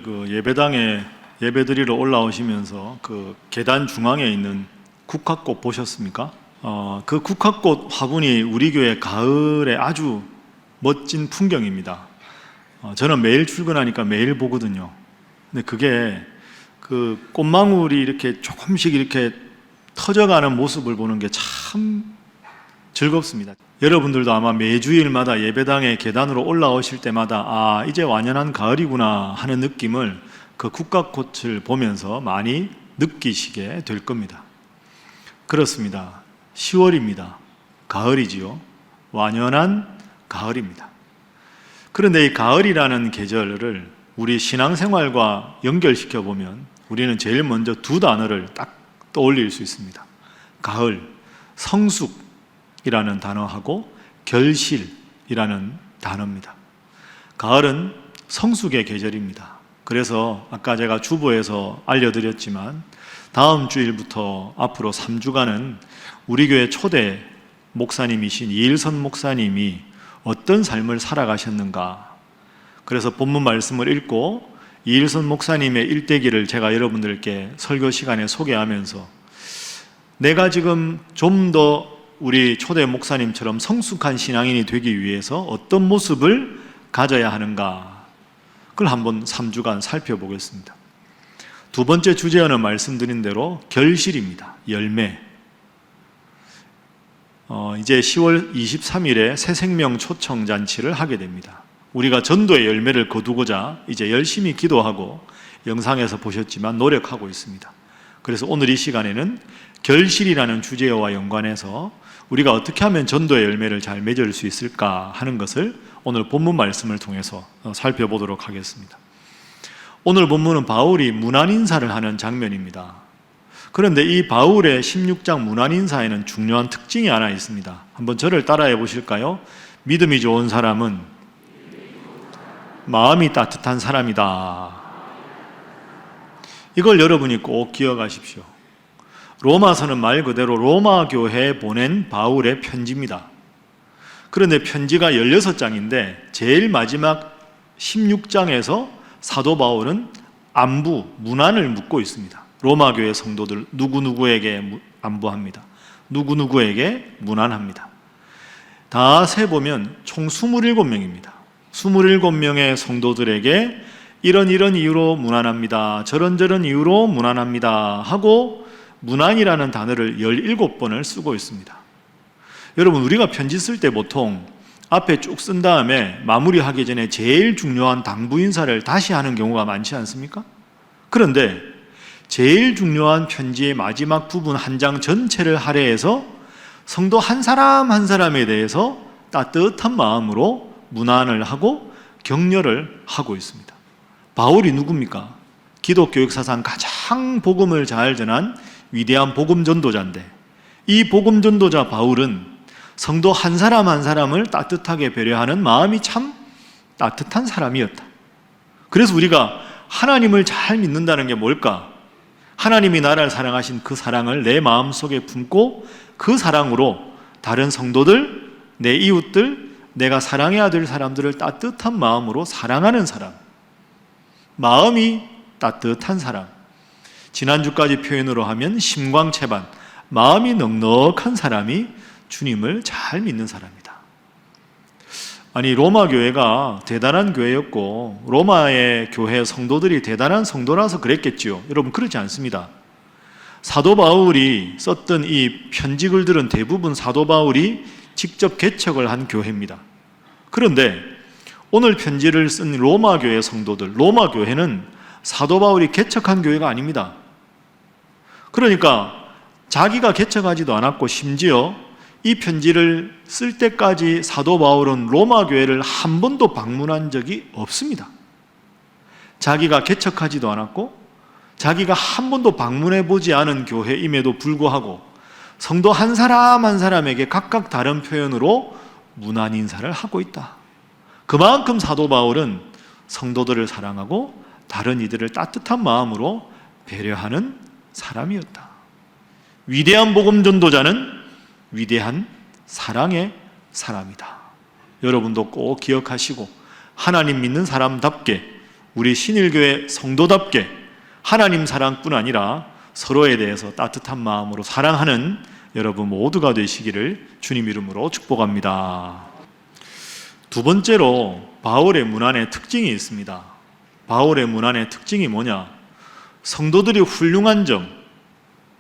그 예배당에 예배드리러 올라오시면서 그 계단 중앙에 있는 국화꽃 보셨습니까? 그 국화꽃 화분이 우리 교회 가을에 아주 멋진 풍경입니다. 저는 매일 출근하니까 매일 보거든요. 근데 그게 그 꽃망울이 이렇게 조금씩 이렇게 터져가는 모습을 보는 게 참 즐겁습니다. 여러분들도 아마 매주일마다 예배당에 계단으로 올라오실 때마다 이제 완연한 가을이구나 하는 느낌을 그 국화꽃을 보면서 많이 느끼시게 될 겁니다. 그렇습니다. 10월입니다. 가을이지요. 완연한 가을입니다. 그런데 이 가을이라는 계절을 우리 신앙생활과 연결시켜 보면 우리는 제일 먼저 두 단어를 딱 떠올릴 수 있습니다. 가을, 성숙이라는 단어하고 결실이라는 단어입니다. 가을은 성숙의 계절입니다. 그래서 아까 제가 주보에서 알려드렸지만 다음 주일부터 앞으로 3주간은 우리 교회 초대 목사님이신 이일선 목사님이 어떤 삶을 살아가셨는가, 그래서 본문 말씀을 읽고 이일선 목사님의 일대기를 제가 여러분들께 설교 시간에 소개하면서 내가 지금 좀 더 우리 초대 목사님처럼 성숙한 신앙인이 되기 위해서 어떤 모습을 가져야 하는가, 그걸 한번 3주간 살펴보겠습니다. 두 번째 주제어는 말씀드린 대로 결실입니다. 열매. 이제 10월 23일에 새생명 초청잔치를 하게 됩니다. 우리가 전도의 열매를 거두고자 이제 열심히 기도하고 영상에서 보셨지만 노력하고 있습니다. 그래서 오늘 이 시간에는 결실이라는 주제와 연관해서 우리가 어떻게 하면 전도의 열매를 잘 맺을 수 있을까 하는 것을 오늘 본문 말씀을 통해서 살펴보도록 하겠습니다. 오늘 본문은 바울이 문안인사를 하는 장면입니다. 그런데 이 바울의 16장 문안인사에는 중요한 특징이 하나 있습니다. 한번 저를 따라해 보실까요? 믿음이 좋은 사람은 마음이 따뜻한 사람이다. 이걸 여러분이 꼭 기억하십시오. 로마서는 말 그대로 로마 교회에 보낸 바울의 편지입니다. 그런데 편지가 16장인데 제일 마지막 16장에서 사도 바울은 안부, 문안을 묻고 있습니다. 로마 교회 성도들 누구누구에게 안부합니다. 누구누구에게 문안합니다. 다 세보면 총 27명입니다. 27명의 성도들에게 이런 이유로 문안합니다. 저런 이유로 문안합니다 하고 문안이라는 단어를 17번을 쓰고 있습니다. 여러분, 우리가 편지 쓸 때 보통 앞에 쭉 쓴 다음에 마무리하기 전에 제일 중요한 당부 인사를 다시 하는 경우가 많지 않습니까? 그런데 제일 중요한 편지의 마지막 부분 한 장 전체를 할애해서 성도 한 사람 한 사람에 대해서 따뜻한 마음으로 문안을 하고 격려를 하고 있습니다. 바울이 누굽니까? 기독교 역사상 가장 복음을 잘 전한 위대한 복음 전도자인데, 이 복음 전도자 바울은 성도 한 사람 한 사람을 따뜻하게 배려하는 마음이 참 따뜻한 사람이었다. 그래서 우리가 하나님을 잘 믿는다는 게 뭘까? 하나님이 나를 사랑하신 그 사랑을 내 마음속에 품고 그 사랑으로 다른 성도들, 내 이웃들, 내가 사랑해야 될 사람들을 따뜻한 마음으로 사랑하는 사람, 마음이 따뜻한 사람, 지난주까지 표현으로 하면 심광채반, 마음이 넉넉한 사람이 주님을 잘 믿는 사람이다. 아니, 로마 교회가 대단한 교회였고 로마의 교회 성도들이 대단한 성도라서 그랬겠지요. 여러분, 그렇지 않습니다. 사도 바울이 썼던 이 편지글들은 대부분 사도 바울이 직접 개척을 한 교회입니다. 그런데 오늘 편지를 쓴 로마 교회 성도들, 로마 교회는 사도 바울이 개척한 교회가 아닙니다. 그러니까 자기가 개척하지도 않았고 심지어 이 편지를 쓸 때까지 사도 바울은 로마 교회를 한 번도 방문한 적이 없습니다. 자기가 개척하지도 않았고 자기가 한 번도 방문해 보지 않은 교회임에도 불구하고 성도 한 사람 한 사람에게 각각 다른 표현으로 문안 인사를 하고 있다. 그만큼 사도 바울은 성도들을 사랑하고 다른 이들을 따뜻한 마음으로 배려하는 사람이었다. 위대한 복음 전도자는 위대한 사랑의 사람이다. 여러분도 꼭 기억하시고 하나님 믿는 사람답게 우리 신일교회 성도답게 하나님 사랑뿐 아니라 서로에 대해서 따뜻한 마음으로 사랑하는 여러분 모두가 되시기를 주님 이름으로 축복합니다. 두 번째로 바울의 문안의 특징이 있습니다. 바울의 문안의 특징이 뭐냐? 성도들이 훌륭한 점,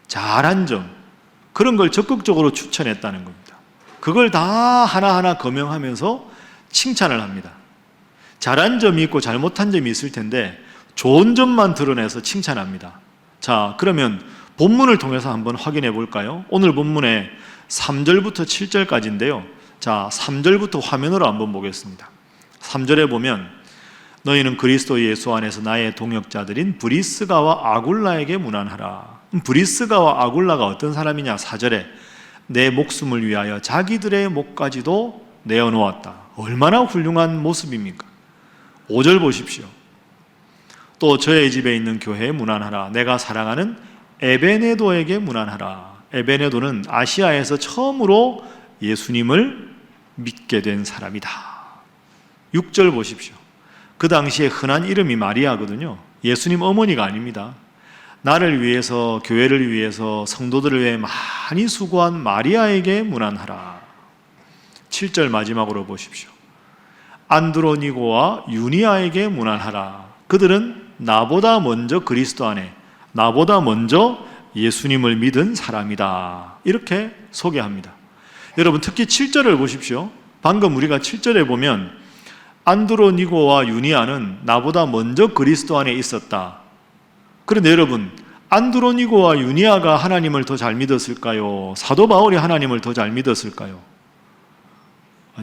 잘한 점, 그런 걸 적극적으로 추천했다는 겁니다. 그걸 다 하나하나 거명하면서 칭찬을 합니다. 잘한 점이 있고 잘못한 점이 있을 텐데 좋은 점만 드러내서 칭찬합니다. 자, 그러면 본문을 통해서 한번 확인해 볼까요? 오늘 본문에 3절부터 7절까지인데요. 자, 3절부터 화면으로 한번 보겠습니다. 3절에 보면 너희는 그리스도 예수 안에서 나의 동역자들인 브리스가와 아굴라에게 문안하라. 브리스가와 아굴라가 어떤 사람이냐? 4절에 내 목숨을 위하여 자기들의 목까지도 내어놓았다. 얼마나 훌륭한 모습입니까? 5절 보십시오. 또 저의 집에 있는 교회에 문안하라. 내가 사랑하는 에베네도에게 문안하라. 에베네도는 아시아에서 처음으로 예수님을 믿게 된 사람이다. 6절 보십시오. 그 당시에 흔한 이름이 마리아거든요. 예수님 어머니가 아닙니다. 나를 위해서, 교회를 위해서, 성도들을 위해 많이 수고한 마리아에게 문안하라. 7절 마지막으로 보십시오. 안드로니고와 유니아에게 문안하라. 그들은 나보다 먼저 그리스도 안에, 나보다 먼저 예수님을 믿은 사람이다. 이렇게 소개합니다. 여러분 특히 7절을 보십시오. 방금 우리가 7절에 보면 안드로니고와 유니아는 나보다 먼저 그리스도 안에 있었다. 그런데 여러분, 안드로니고와 유니아가 하나님을 더 잘 믿었을까요? 사도 바울이 하나님을 더 잘 믿었을까요?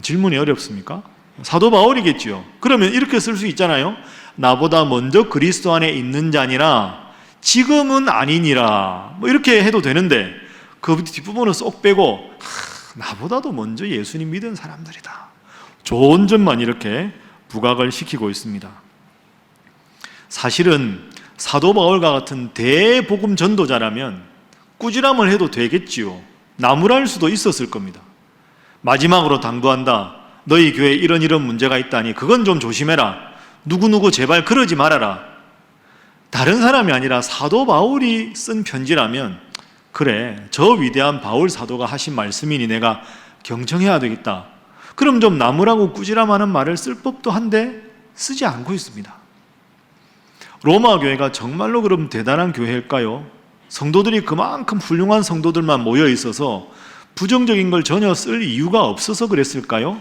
질문이 어렵습니까? 사도 바울이겠지요. 그러면 이렇게 쓸 수 있잖아요. 나보다 먼저 그리스도 안에 있는 자니라 지금은 아니니라. 뭐 이렇게 해도 되는데 그 뒷부분을 쏙 빼고 나보다도 먼저 예수님 믿은 사람들이다. 좋은 점만 이렇게 부각을 시키고 있습니다. 사실은 사도 바울과 같은 대복음 전도자라면 꾸지람을 해도 되겠지요. 나무랄 수도 있었을 겁니다. 마지막으로 당부한다. 너희 교회에 이런 문제가 있다니 그건 좀 조심해라. 누구누구 제발 그러지 말아라. 다른 사람이 아니라 사도 바울이 쓴 편지라면 그래, 저 위대한 바울 사도가 하신 말씀이니 내가 경청해야 되겠다. 그럼 좀 나무라고 꾸지람하는 말을 쓸 법도 한데 쓰지 않고 있습니다. 로마 교회가 정말로 그럼 대단한 교회일까요? 성도들이 그만큼 훌륭한 성도들만 모여 있어서 부정적인 걸 전혀 쓸 이유가 없어서 그랬을까요?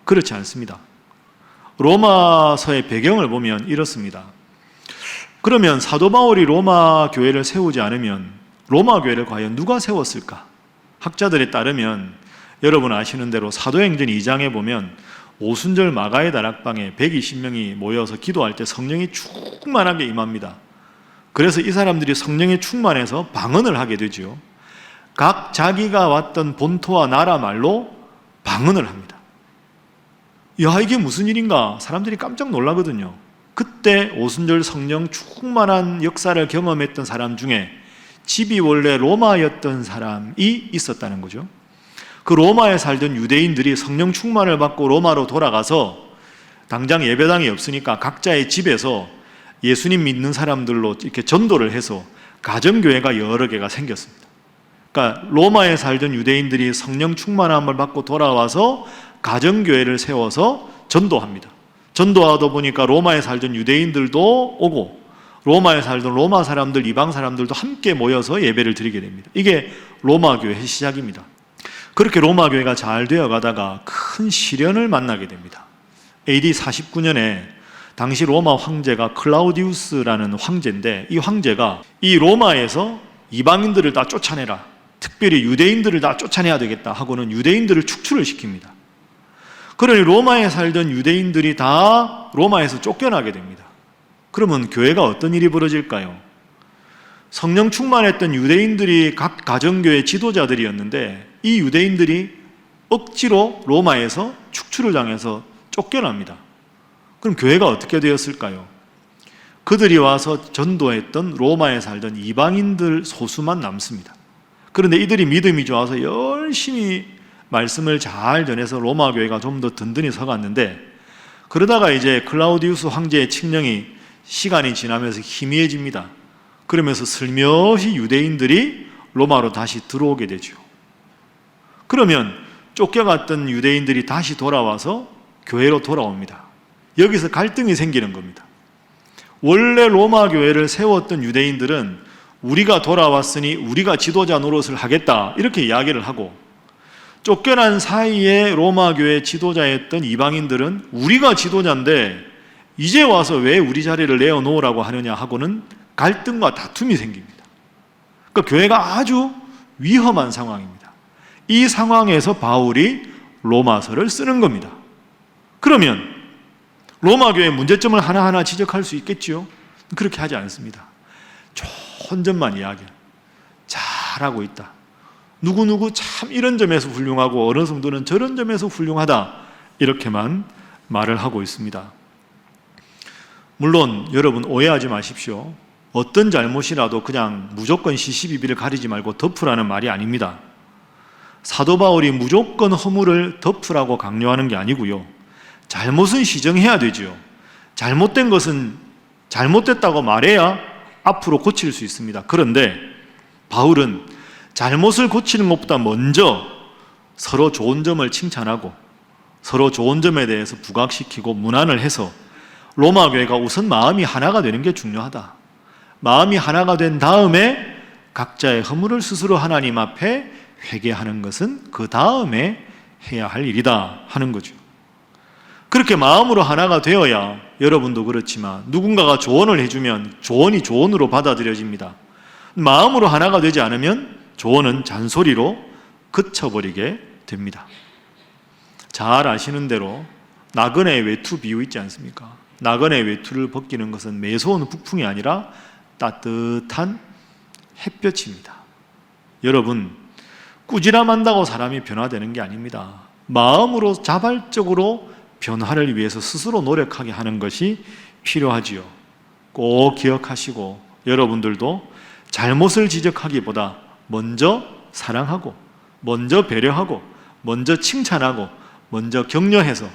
그렇지 않습니다. 로마서의 배경을 보면 이렇습니다. 그러면 사도 바울이 로마 교회를 세우지 않으면 로마 교회를 과연 누가 세웠을까? 학자들에 따르면 여러분 아시는 대로 사도행전 2장에 보면 오순절 마가의 다락방에 120명이 모여서 기도할 때 성령이 충만하게 임합니다. 그래서 이 사람들이 성령에 충만해서 방언을 하게 되죠. 각 자기가 왔던 본토와 나라 말로 방언을 합니다. 야, 이게 무슨 일인가? 사람들이 깜짝 놀라거든요. 그때 오순절 성령 충만한 역사를 경험했던 사람 중에 집이 원래 로마였던 사람이 있었다는 거죠. 그 로마에 살던 유대인들이 성령 충만을 받고 로마로 돌아가서 당장 예배당이 없으니까 각자의 집에서 예수님 믿는 사람들로 이렇게 전도를 해서 가정교회가 여러 개가 생겼습니다. 그러니까 로마에 살던 유대인들이 성령 충만함을 받고 돌아와서 가정교회를 세워서 전도합니다. 전도하다 보니까 로마에 살던 유대인들도 오고 로마에 살던 로마 사람들, 이방 사람들도 함께 모여서 예배를 드리게 됩니다. 이게 로마 교회의 시작입니다. 그렇게 로마 교회가 잘 되어 가다가 큰 시련을 만나게 됩니다. AD 49년에 당시 로마 황제가 클라우디우스라는 황제인데 이 황제가 이 로마에서 이방인들을 다 쫓아내라. 특별히 유대인들을 다 쫓아내야 되겠다 하고는 유대인들을 축출을 시킵니다. 그러니 로마에 살던 유대인들이 다 로마에서 쫓겨나게 됩니다. 그러면 교회가 어떤 일이 벌어질까요? 성령 충만했던 유대인들이 각 가정교회 지도자들이었는데 이 유대인들이 억지로 로마에서 축출을 당해서 쫓겨납니다. 그럼 교회가 어떻게 되었을까요? 그들이 와서 전도했던 로마에 살던 이방인들 소수만 남습니다. 그런데 이들이 믿음이 좋아서 열심히 말씀을 잘 전해서 로마 교회가 좀 더 든든히 서갔는데 그러다가 이제 클라우디우스 황제의 칙령이 시간이 지나면서 희미해집니다. 그러면서 슬며시 유대인들이 로마로 다시 들어오게 되죠. 그러면 쫓겨갔던 유대인들이 다시 돌아와서 교회로 돌아옵니다. 여기서 갈등이 생기는 겁니다. 원래 로마 교회를 세웠던 유대인들은 우리가 돌아왔으니 우리가 지도자 노릇을 하겠다 이렇게 이야기를 하고, 쫓겨난 사이에 로마 교회 지도자였던 이방인들은 우리가 지도자인데 이제 와서 왜 우리 자리를 내어놓으라고 하느냐 하고는 갈등과 다툼이 생깁니다. 그러니까 교회가 아주 위험한 상황입니다. 이 상황에서 바울이 로마서를 쓰는 겁니다. 그러면 로마 교회의 문제점을 하나하나 지적할 수 있겠지요? 그렇게 하지 않습니다. 좋은 점만 이야기해요. 잘하고 있다. 누구누구 참 이런 점에서 훌륭하고 어느 정도는 저런 점에서 훌륭하다. 이렇게만 말을 하고 있습니다. 물론 여러분 오해하지 마십시오. 어떤 잘못이라도 그냥 무조건 시시비비를 가리지 말고 덮으라는 말이 아닙니다. 사도 바울이 무조건 허물을 덮으라고 강요하는 게 아니고요. 잘못은 시정해야 되죠. 잘못된 것은 잘못됐다고 말해야 앞으로 고칠 수 있습니다. 그런데 바울은 잘못을 고치는 것보다 먼저 서로 좋은 점을 칭찬하고 서로 좋은 점에 대해서 부각시키고 문안을 해서 로마 교회가 우선 마음이 하나가 되는 게 중요하다. 마음이 하나가 된 다음에 각자의 허물을 스스로 하나님 앞에 회개하는 것은 그 다음에 해야 할 일이다 하는 거죠. 그렇게 마음으로 하나가 되어야 여러분도 그렇지만 누군가가 조언을 해주면 조언이 조언으로 받아들여집니다. 마음으로 하나가 되지 않으면 조언은 잔소리로 그쳐버리게 됩니다. 잘 아시는 대로 나그네의 외투 비유 있지 않습니까? 나그네의 외투를 벗기는 것은 매서운 북풍이 아니라 따뜻한 햇볕입니다. 여러분, 꾸지람한다고 사람이 변화되는 게 아닙니다. 마음으로 자발적으로 변화를 위해서 스스로 노력하게 하는 것이 필요하지요. 꼭 기억하시고 여러분들도 잘못을 지적하기보다 먼저 사랑하고 먼저 배려하고 먼저 칭찬하고 먼저 격려해서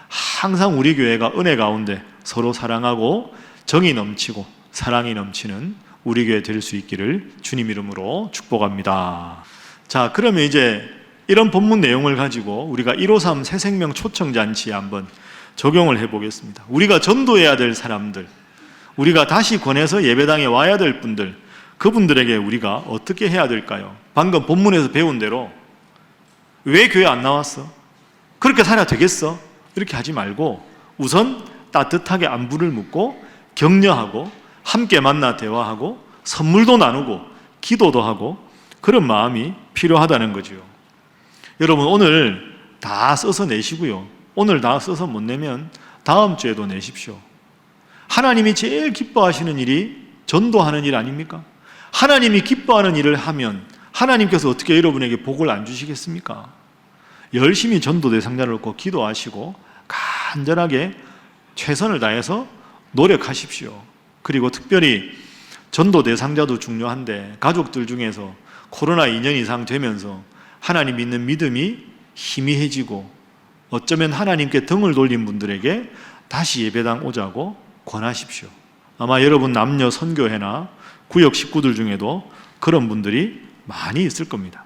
항상 우리 교회가 은혜 가운데 서로 사랑하고 정이 넘치고 사랑이 넘치는 우리 교회 될 수 있기를 주님 이름으로 축복합니다. 자, 그러면 이제 이런 본문 내용을 가지고 우리가 153 새생명 초청잔치에 한번 적용을 해보겠습니다. 우리가 전도해야 될 사람들, 우리가 다시 권해서 예배당에 와야 될 분들, 그분들에게 우리가 어떻게 해야 될까요? 방금 본문에서 배운 대로 왜 교회 안 나왔어? 그렇게 살아야 되겠어? 이렇게 하지 말고 우선 따뜻하게 안부를 묻고 격려하고 함께 만나 대화하고 선물도 나누고 기도도 하고 그런 마음이 필요하다는 거죠. 여러분 오늘 다 써서 내시고요. 오늘 다 써서 못 내면 다음 주에도 내십시오. 하나님이 제일 기뻐하시는 일이 전도하는 일 아닙니까? 하나님이 기뻐하는 일을 하면 하나님께서 어떻게 여러분에게 복을 안 주시겠습니까? 열심히 전도 대상자를 놓고 기도하시고 간절하게 최선을 다해서 노력하십시오. 그리고 특별히 전도 대상자도 중요한데 가족들 중에서 코로나 2년 이상 되면서 하나님 믿는 믿음이 희미해지고 어쩌면 하나님께 등을 돌린 분들에게 다시 예배당 오자고 권하십시오. 아마 여러분 남녀 선교회나 구역 식구들 중에도 그런 분들이 많이 있을 겁니다.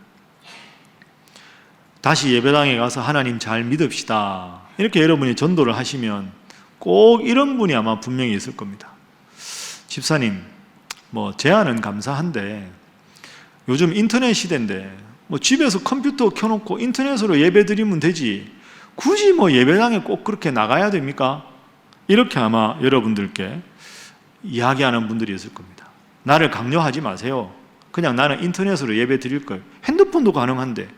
다시 예배당에 가서 하나님 잘 믿읍시다. 이렇게 여러분이 전도를 하시면 꼭 이런 분이 아마 분명히 있을 겁니다. 집사님, 제안은 감사한데 요즘 인터넷 시대인데 집에서 컴퓨터 켜놓고 인터넷으로 예배 드리면 되지 굳이 예배당에 꼭 그렇게 나가야 됩니까? 이렇게 아마 여러분들께 이야기하는 분들이 있을 겁니다. 나를 강요하지 마세요. 그냥 나는 인터넷으로 예배 드릴 거예요. 핸드폰도 가능한데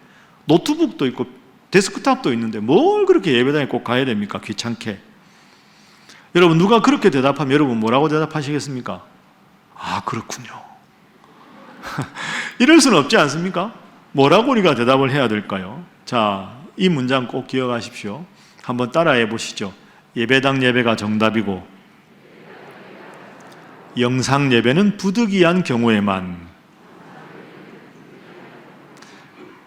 노트북도 있고 데스크탑도 있는데 뭘 그렇게 예배당에 꼭 가야 됩니까? 귀찮게. 여러분 누가 그렇게 대답하면 여러분 뭐라고 대답하시겠습니까? 아 그렇군요. 이럴 수는 없지 않습니까? 뭐라고 우리가 대답을 해야 될까요? 자, 이 문장 꼭 기억하십시오. 한번 따라해 보시죠. 예배당 예배가 정답이고 영상 예배는 부득이한 경우에만.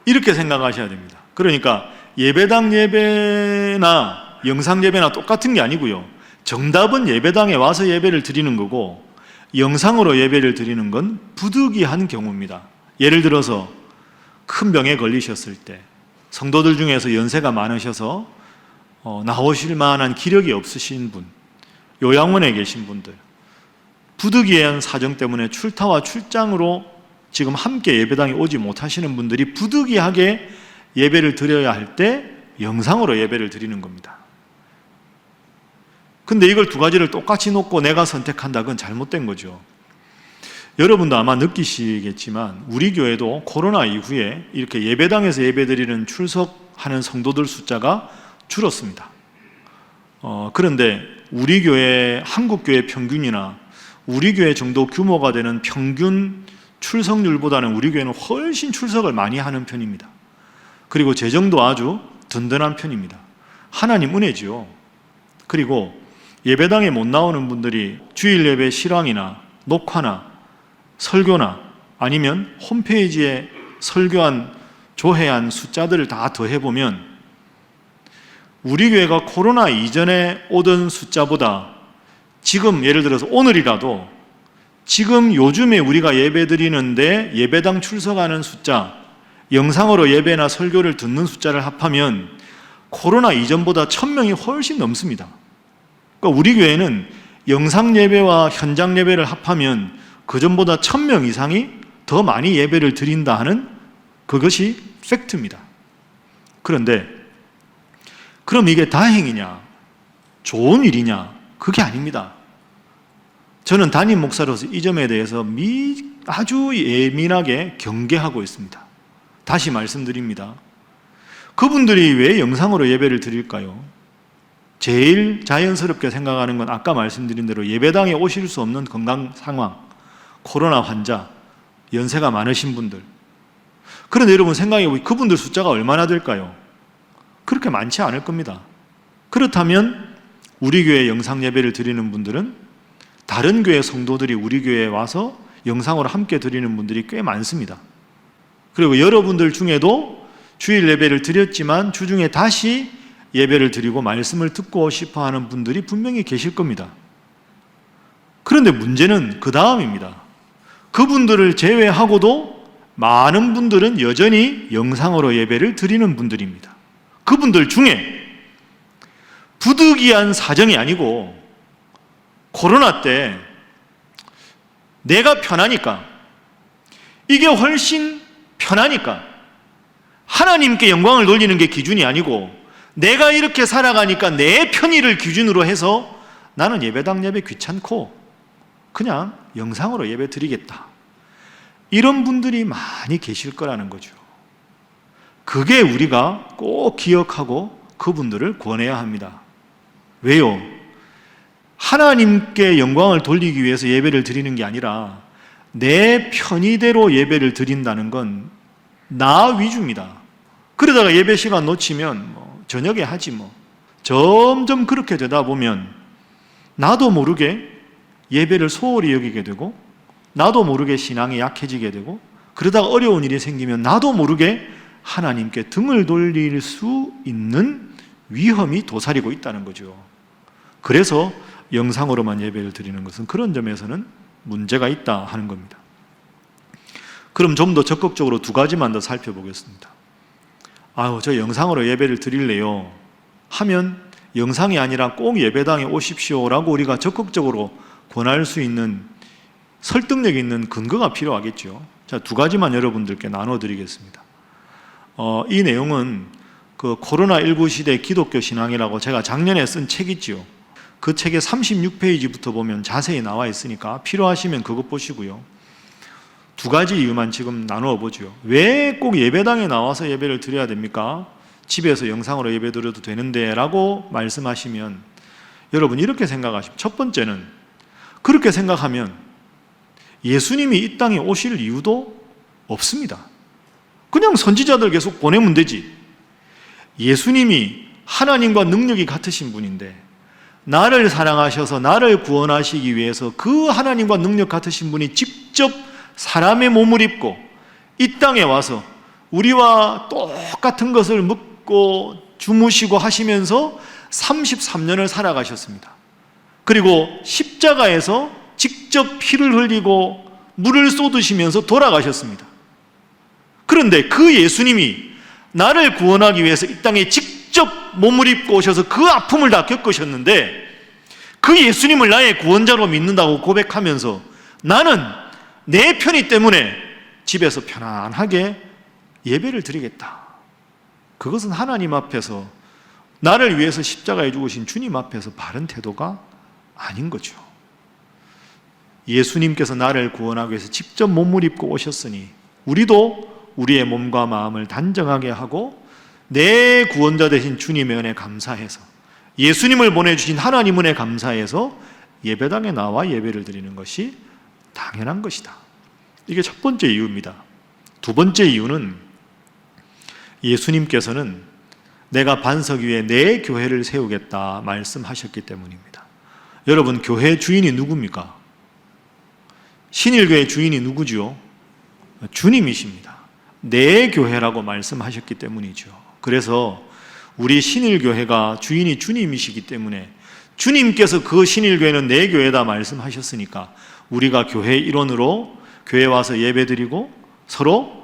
이렇게 생각하셔야 됩니다. 그러니까 예배당 예배나 영상 예배나 똑같은 게 아니고요. 정답은 예배당에 와서 예배를 드리는 거고 영상으로 예배를 드리는 건 부득이한 경우입니다. 예를 들어서 큰 병에 걸리셨을 때 성도들 중에서 연세가 많으셔서 나오실 만한 기력이 없으신 분, 요양원에 계신 분들, 부득이한 사정 때문에 출타와 출장으로 지금 함께 예배당에 오지 못하시는 분들이 부득이하게 예배를 드려야 할 때 영상으로 예배를 드리는 겁니다. 근데 이걸 두 가지를 똑같이 놓고 내가 선택한다, 그건 잘못된 거죠. 여러분도 아마 느끼시겠지만 우리 교회도 코로나 이후에 이렇게 예배당에서 예배드리는 출석하는 성도들 숫자가 줄었습니다. 그런데 우리 교회, 한국 교회 평균이나 우리 교회 정도 규모가 되는 평균 출석률보다는 우리 교회는 훨씬 출석을 많이 하는 편입니다. 그리고 재정도 아주 든든한 편입니다. 하나님 은혜지요. 그리고 예배당에 못 나오는 분들이 주일 예배 실황이나 녹화나 설교나 아니면 홈페이지에 설교한 조회한 숫자들을 다 더해보면 우리 교회가 코로나 이전에 오던 숫자보다 지금 예를 들어서 오늘이라도 지금 요즘에 우리가 예배 드리는데 예배당 출석하는 숫자, 영상으로 예배나 설교를 듣는 숫자를 합하면 코로나 이전보다 1000명이 훨씬 넘습니다. 그러니까 우리 교회는 영상 예배와 현장 예배를 합하면 그전보다 1000명 이상이 더 많이 예배를 드린다 하는 그것이 팩트입니다. 그런데 그럼 이게 다행이냐? 좋은 일이냐? 그게 아닙니다. 저는 담임 목사로서 이 점에 대해서 아주 예민하게 경계하고 있습니다. 다시 말씀드립니다. 그분들이 왜 영상으로 예배를 드릴까요? 제일 자연스럽게 생각하는 건 아까 말씀드린 대로 예배당에 오실 수 없는 건강 상황, 코로나 환자, 연세가 많으신 분들. 그런데 여러분 생각해보면 그분들 숫자가 얼마나 될까요? 그렇게 많지 않을 겁니다. 그렇다면 우리 교회 영상 예배를 드리는 분들은 다른 교회 성도들이 우리 교회에 와서 영상으로 함께 드리는 분들이 꽤 많습니다. 그리고 여러분들 중에도 주일 예배를 드렸지만 주중에 다시 예배를 드리고 말씀을 듣고 싶어 하는 분들이 분명히 계실 겁니다. 그런데 문제는 그 다음입니다. 그분들을 제외하고도 많은 분들은 여전히 영상으로 예배를 드리는 분들입니다. 그분들 중에 부득이한 사정이 아니고 코로나 때 내가 편하니까, 이게 훨씬 편하니까 하나님께 영광을 돌리는 게 기준이 아니고 내가 이렇게 살아가니까 내 편의를 기준으로 해서 나는 예배당 예배 귀찮고 그냥 영상으로 예배 드리겠다, 이런 분들이 많이 계실 거라는 거죠. 그게 우리가 꼭 기억하고 그분들을 권해야 합니다. 왜요? 하나님께 영광을 돌리기 위해서 예배를 드리는 게 아니라 내 편의대로 예배를 드린다는 건 나 위주입니다. 그러다가 예배 시간 놓치면 저녁에 하지 점점 그렇게 되다 보면 나도 모르게 예배를 소홀히 여기게 되고 나도 모르게 신앙이 약해지게 되고 그러다가 어려운 일이 생기면 나도 모르게 하나님께 등을 돌릴 수 있는 위험이 도사리고 있다는 거죠. 그래서 영상으로만 예배를 드리는 것은 그런 점에서는 문제가 있다 하는 겁니다. 그럼 좀 더 적극적으로 두 가지만 더 살펴보겠습니다. 저 영상으로 예배를 드릴래요 하면 영상이 아니라 꼭 예배당에 오십시오라고 우리가 적극적으로 권할 수 있는 설득력 있는 근거가 필요하겠죠. 자, 두 가지만 여러분들께 나눠드리겠습니다. 이 내용은 그 코로나19 시대 기독교 신앙이라고 제가 작년에 쓴 책 있죠. 그 책의 36페이지부터 보면 자세히 나와 있으니까 필요하시면 그것 보시고요. 두 가지 이유만 지금 나누어 보죠. 왜 꼭 예배당에 나와서 예배를 드려야 됩니까? 집에서 영상으로 예배 드려도 되는데 라고 말씀하시면 여러분 이렇게 생각하십시오. 첫 번째는 그렇게 생각하면 예수님이 이 땅에 오실 이유도 없습니다. 그냥 선지자들 계속 보내면 되지. 예수님이 하나님과 능력이 같으신 분인데 나를 사랑하셔서 나를 구원하시기 위해서 그 하나님과 능력 같으신 분이 직접 사람의 몸을 입고 이 땅에 와서 우리와 똑같은 것을 먹고 주무시고 하시면서 33년을 살아가셨습니다. 그리고 십자가에서 직접 피를 흘리고 물을 쏟으시면서 돌아가셨습니다. 그런데 그 예수님이 나를 구원하기 위해서 이 땅에 직접 몸을 입고 오셔서 그 아픔을 다 겪으셨는데, 그 예수님을 나의 구원자로 믿는다고 고백하면서 나는 내 편의 때문에 집에서 편안하게 예배를 드리겠다. 그것은 하나님 앞에서, 나를 위해서 십자가에 죽으신 주님 앞에서 바른 태도가 아닌 거죠. 예수님께서 나를 구원하기 위해서 직접 몸을 입고 오셨으니 우리도 우리의 몸과 마음을 단정하게 하고 내 구원자 되신 주님의 은혜 감사해서, 예수님을 보내주신 하나님 은혜 감사해서 예배당에 나와 예배를 드리는 것이 당연한 것이다. 이게 첫 번째 이유입니다. 두 번째 이유는 예수님께서는 내가 반석 위에 내 교회를 세우겠다 말씀하셨기 때문입니다. 여러분, 교회 주인이 누굽니까? 신일교회 주인이 누구지요? 주님이십니다. 내 교회라고 말씀하셨기 때문이죠. 그래서 우리 신일교회가 주인이 주님이시기 때문에 주님께서 그 신일교회는 내 교회다 말씀하셨으니까 우리가 교회 일원으로 교회 와서 예배드리고 서로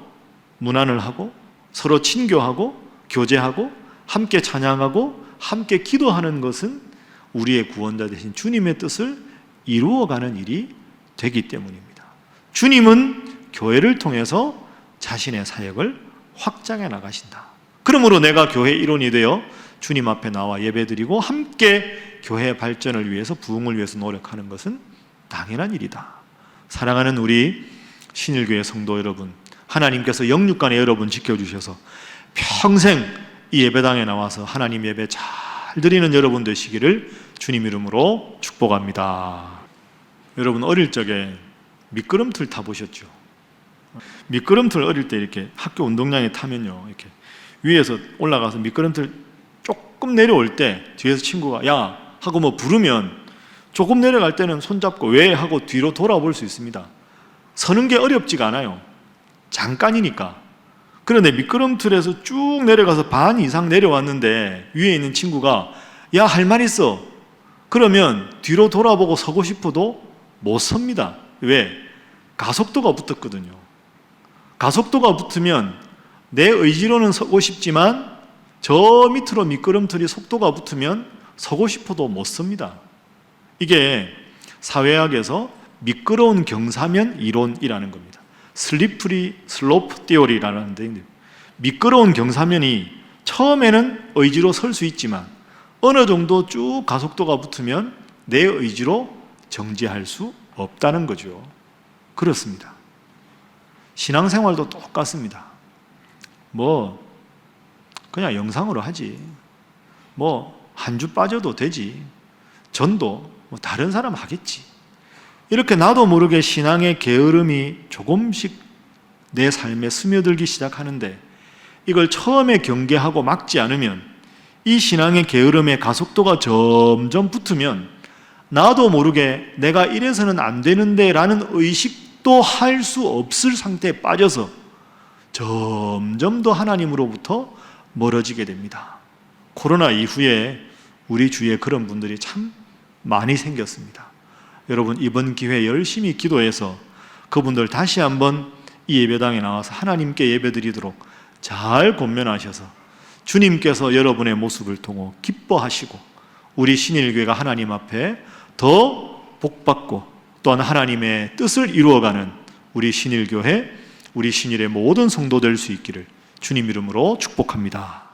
문안을 하고 서로 친교하고 교제하고 함께 찬양하고 함께 기도하는 것은 우리의 구원자 되신 주님의 뜻을 이루어가는 일이 되기 때문입니다. 주님은 교회를 통해서 자신의 사역을 확장해 나가신다. 그러므로 내가 교회 일원이 되어 주님 앞에 나와 예배드리고 함께 교회 발전을 위해서, 부흥을 위해서 노력하는 것은 당연한 일이다. 사랑하는 우리 신일교회 성도 여러분, 하나님께서 영육간에 여러분 지켜주셔서 평생 이 예배당에 나와서 하나님 예배 잘 드리는 여러분 되시기를 주님 이름으로 축복합니다. 여러분, 어릴 적에 미끄럼틀 타보셨죠? 미끄럼틀 어릴 때 이렇게 학교 운동장에 타면요, 이렇게 위에서 올라가서 미끄럼틀 조금 내려올 때 뒤에서 친구가 야 하고 뭐 부르면 조금 내려갈 때는 손잡고 왜 하고 뒤로 돌아볼 수 있습니다. 서는 게 어렵지가 않아요. 잠깐이니까. 그런데 미끄럼틀에서 쭉 내려가서 반 이상 내려왔는데 위에 있는 친구가 야, 할 말 있어. 그러면 뒤로 돌아보고 서고 싶어도 못 섭니다. 왜? 가속도가 붙었거든요. 가속도가 붙으면 내 의지로는 서고 싶지만 저 밑으로 미끄럼틀이 속도가 붙으면 서고 싶어도 못 섭니다. 이게 사회학에서 미끄러운 경사면 이론이라는 겁니다. 슬리프리 슬로프 티오리라는 데, 미끄러운 경사면이 처음에는 의지로 설 수 있지만 어느 정도 쭉 가속도가 붙으면 내 의지로 정지할 수 없다는 거죠. 그렇습니다. 신앙생활도 똑같습니다. 뭐 그냥 영상으로 하지, 뭐 한 주 빠져도 되지, 전도 뭐 다른 사람 하겠지, 이렇게 나도 모르게 신앙의 게으름이 조금씩 내 삶에 스며들기 시작하는데, 이걸 처음에 경계하고 막지 않으면 이 신앙의 게으름의 가속도가 점점 붙으면 나도 모르게 내가 이래서는 안 되는데 라는 의식도 할 수 없을 상태에 빠져서 점점 더 하나님으로부터 멀어지게 됩니다. 코로나 이후에 우리 주위에 그런 분들이 참 많이 생겼습니다. 여러분, 이번 기회에 열심히 기도해서 그분들 다시 한번 이 예배당에 나와서 하나님께 예배드리도록 잘 권면하셔서 주님께서 여러분의 모습을 통해 기뻐하시고 우리 신일교회가 하나님 앞에 더 복받고 또한 하나님의 뜻을 이루어가는 우리 신일교회, 우리 신일의 모든 성도 될 수 있기를 주님 이름으로 축복합니다.